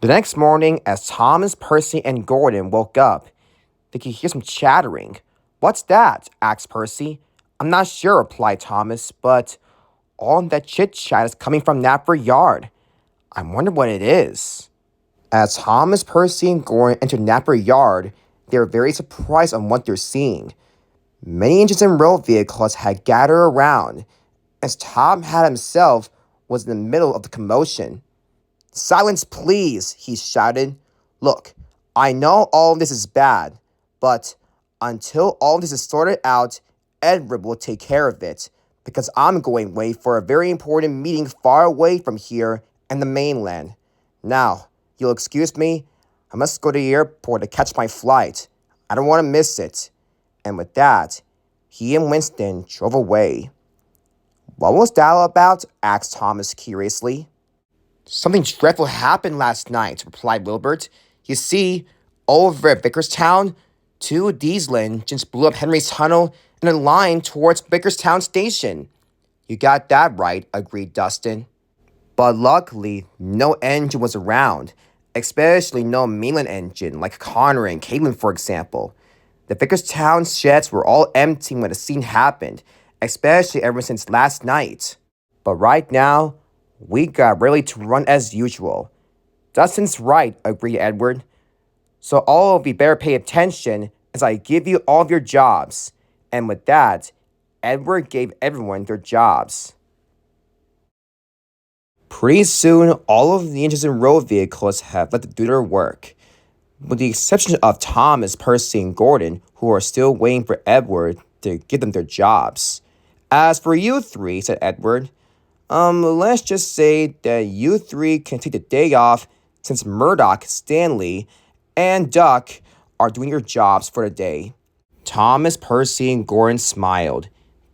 The next morning, as Thomas, Percy, and Gordon woke up, they could hear some chattering. "What's that?" asked Percy. "I'm not sure," replied Thomas, "but all that chit-chat is coming from Napper Yard. I wonder what it is." As Thomas, Percy, and Gordon entered Napper Yard, they were very surprised on what they're seeing. Many engines and road vehicles had gathered around, as Tom had himself was in the middle of the commotion. "Silence, please," he shouted. "Look, I know all of this is bad, but until all this is sorted out, Edward will take care of it, because I'm going away for a very important meeting far away from here and the mainland. Now, you'll excuse me, I must go to the airport to catch my flight. I don't want to miss it." And with that, he and Winston drove away. "What was that all about?" asked Thomas curiously. "Something dreadful happened last night," replied Wilbert. "You see, over at Vickerstown, two diesel engines blew up Henry's Tunnel in a line towards Vickerstown Station." "You got that right," agreed Dustin. "But luckily, no engine was around, especially no mainland engine like Connor and Caitlin, for example. The Vickerstown sheds were all empty when the scene happened, especially ever since last night. But right now, we got ready to run as usual." "Dustin's right," agreed Edward. "So all of you better pay attention as I give you all of your jobs." And with that, Edward gave everyone their jobs. Pretty soon, all of the engines and road vehicles have left to do their work, with the exception of Thomas, Percy, and Gordon, who are still waiting for Edward to give them their jobs. "As for you three," said Edward, let's just say that you three can take the day off since Murdoch, Stanley, and Duck are doing your jobs for the day." Thomas, Percy, and Gordon smiled.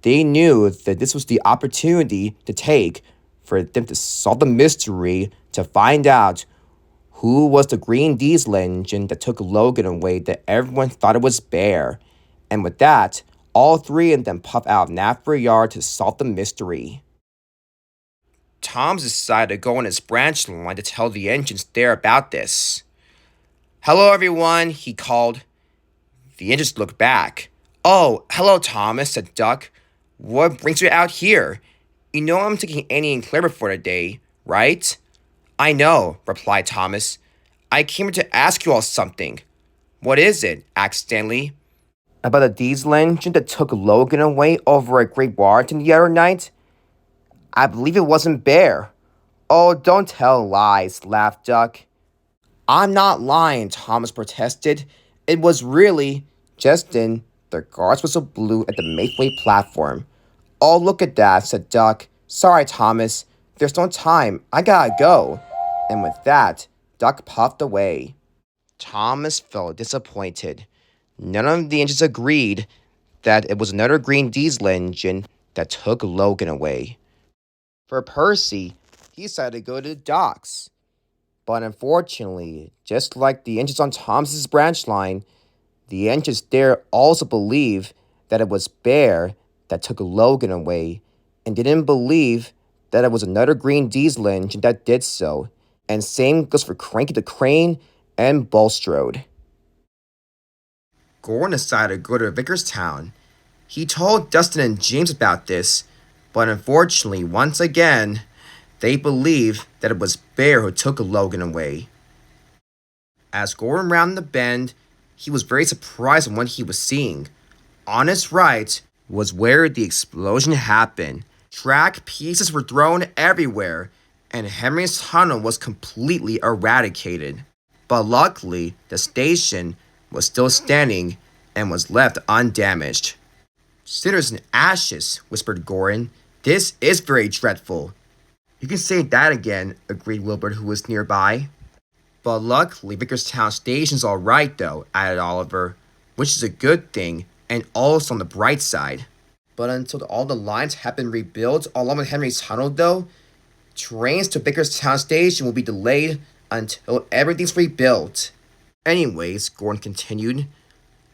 They knew that this was the opportunity to take for them to solve the mystery, to find out who was the green diesel engine that took Logan away that everyone thought it was Bear. And with that, all three of them puffed out of Napper Yard to solve the mystery. Tom's decided to go on his branch line to tell the engines there about this. "Hello, everyone," he called. The engines looked back. "Oh, hello, Thomas," said Duck. "What brings you out here? You know I'm taking Annie and Clara for the day, right?" "I know," replied Thomas. "I came here to ask you all something." "What is it?" asked Stanley. "About the diesel engine that took Logan away over at Great Warrington the other night? I believe it wasn't Bear." "Oh, don't tell lies," laughed Duck. "I'm not lying," Thomas protested. "It was really..." Just then, the guard's whistle blew at the Makeway platform. "Oh, look at that," said Duck. "Sorry, Thomas. There's no time. I gotta go." And with that, Duck puffed away. Thomas felt disappointed. None of the engines agreed that it was another green diesel engine that took Logan away. For Percy, he decided to go to the docks. But unfortunately, just like the engines on Thomas's branch line, the engines there also believe that it was Bear that took Logan away, and didn't believe that it was another green diesel engine that did so. And same goes for Cranky the Crane and Bulstrode. Gordon decided to go to Vickerstown. He told Dustin and James about this, but unfortunately, once again, they believe that it was Bear who took Logan away. As Gordon rounded the bend, he was very surprised at what he was seeing. On his right was where the explosion happened. Track pieces were thrown everywhere, and Henry's Tunnel was completely eradicated. But luckily, the station was still standing and was left undamaged. "Cinders and ashes," whispered Gordon. "This is very dreadful." "You can say that again," agreed Wilbert, who was nearby. "But luckily, Vickerstown Station's all right, though," added Oliver, "which is a good thing, and also on the bright side." "But until all the lines have been rebuilt along with Henry's Tunnel, though, trains to Vickerstown Station will be delayed until everything's rebuilt." "Anyways," Gordon continued,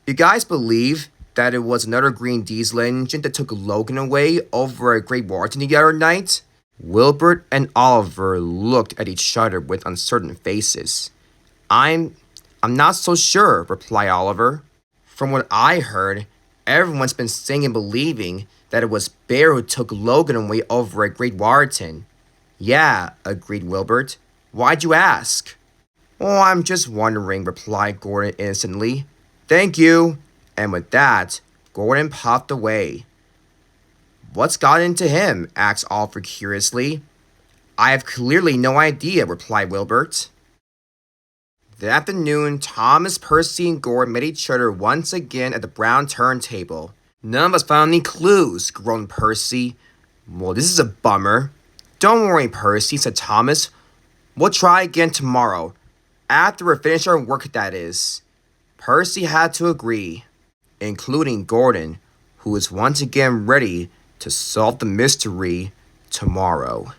"you guys believe that it was another green diesel engine that took Logan away over at Great Warrington the other night?" Wilbert and Oliver looked at each other with uncertain faces. I'm I'm not so sure, replied Oliver. From what I heard, everyone's been saying and believing that it was Bear who took Logan away over at Great Warrington. Yeah, agreed Wilbert. Why'd you ask? Oh, I'm just wondering, replied Gordon innocently. Thank you. And with that, Gordon puffed away. What's got into him? Asked Oliver curiously. I have clearly no idea, replied Wilbert. That afternoon, Thomas, Percy, and Gordon met each other once again at the brown turntable. None of us found any clues, groaned Percy. Well, this is a bummer. Don't worry, Percy, said Thomas. We'll try again tomorrow. After we finish our work, that is. Percy had to agree, including Gordon, who was once again ready to solve the mystery tomorrow.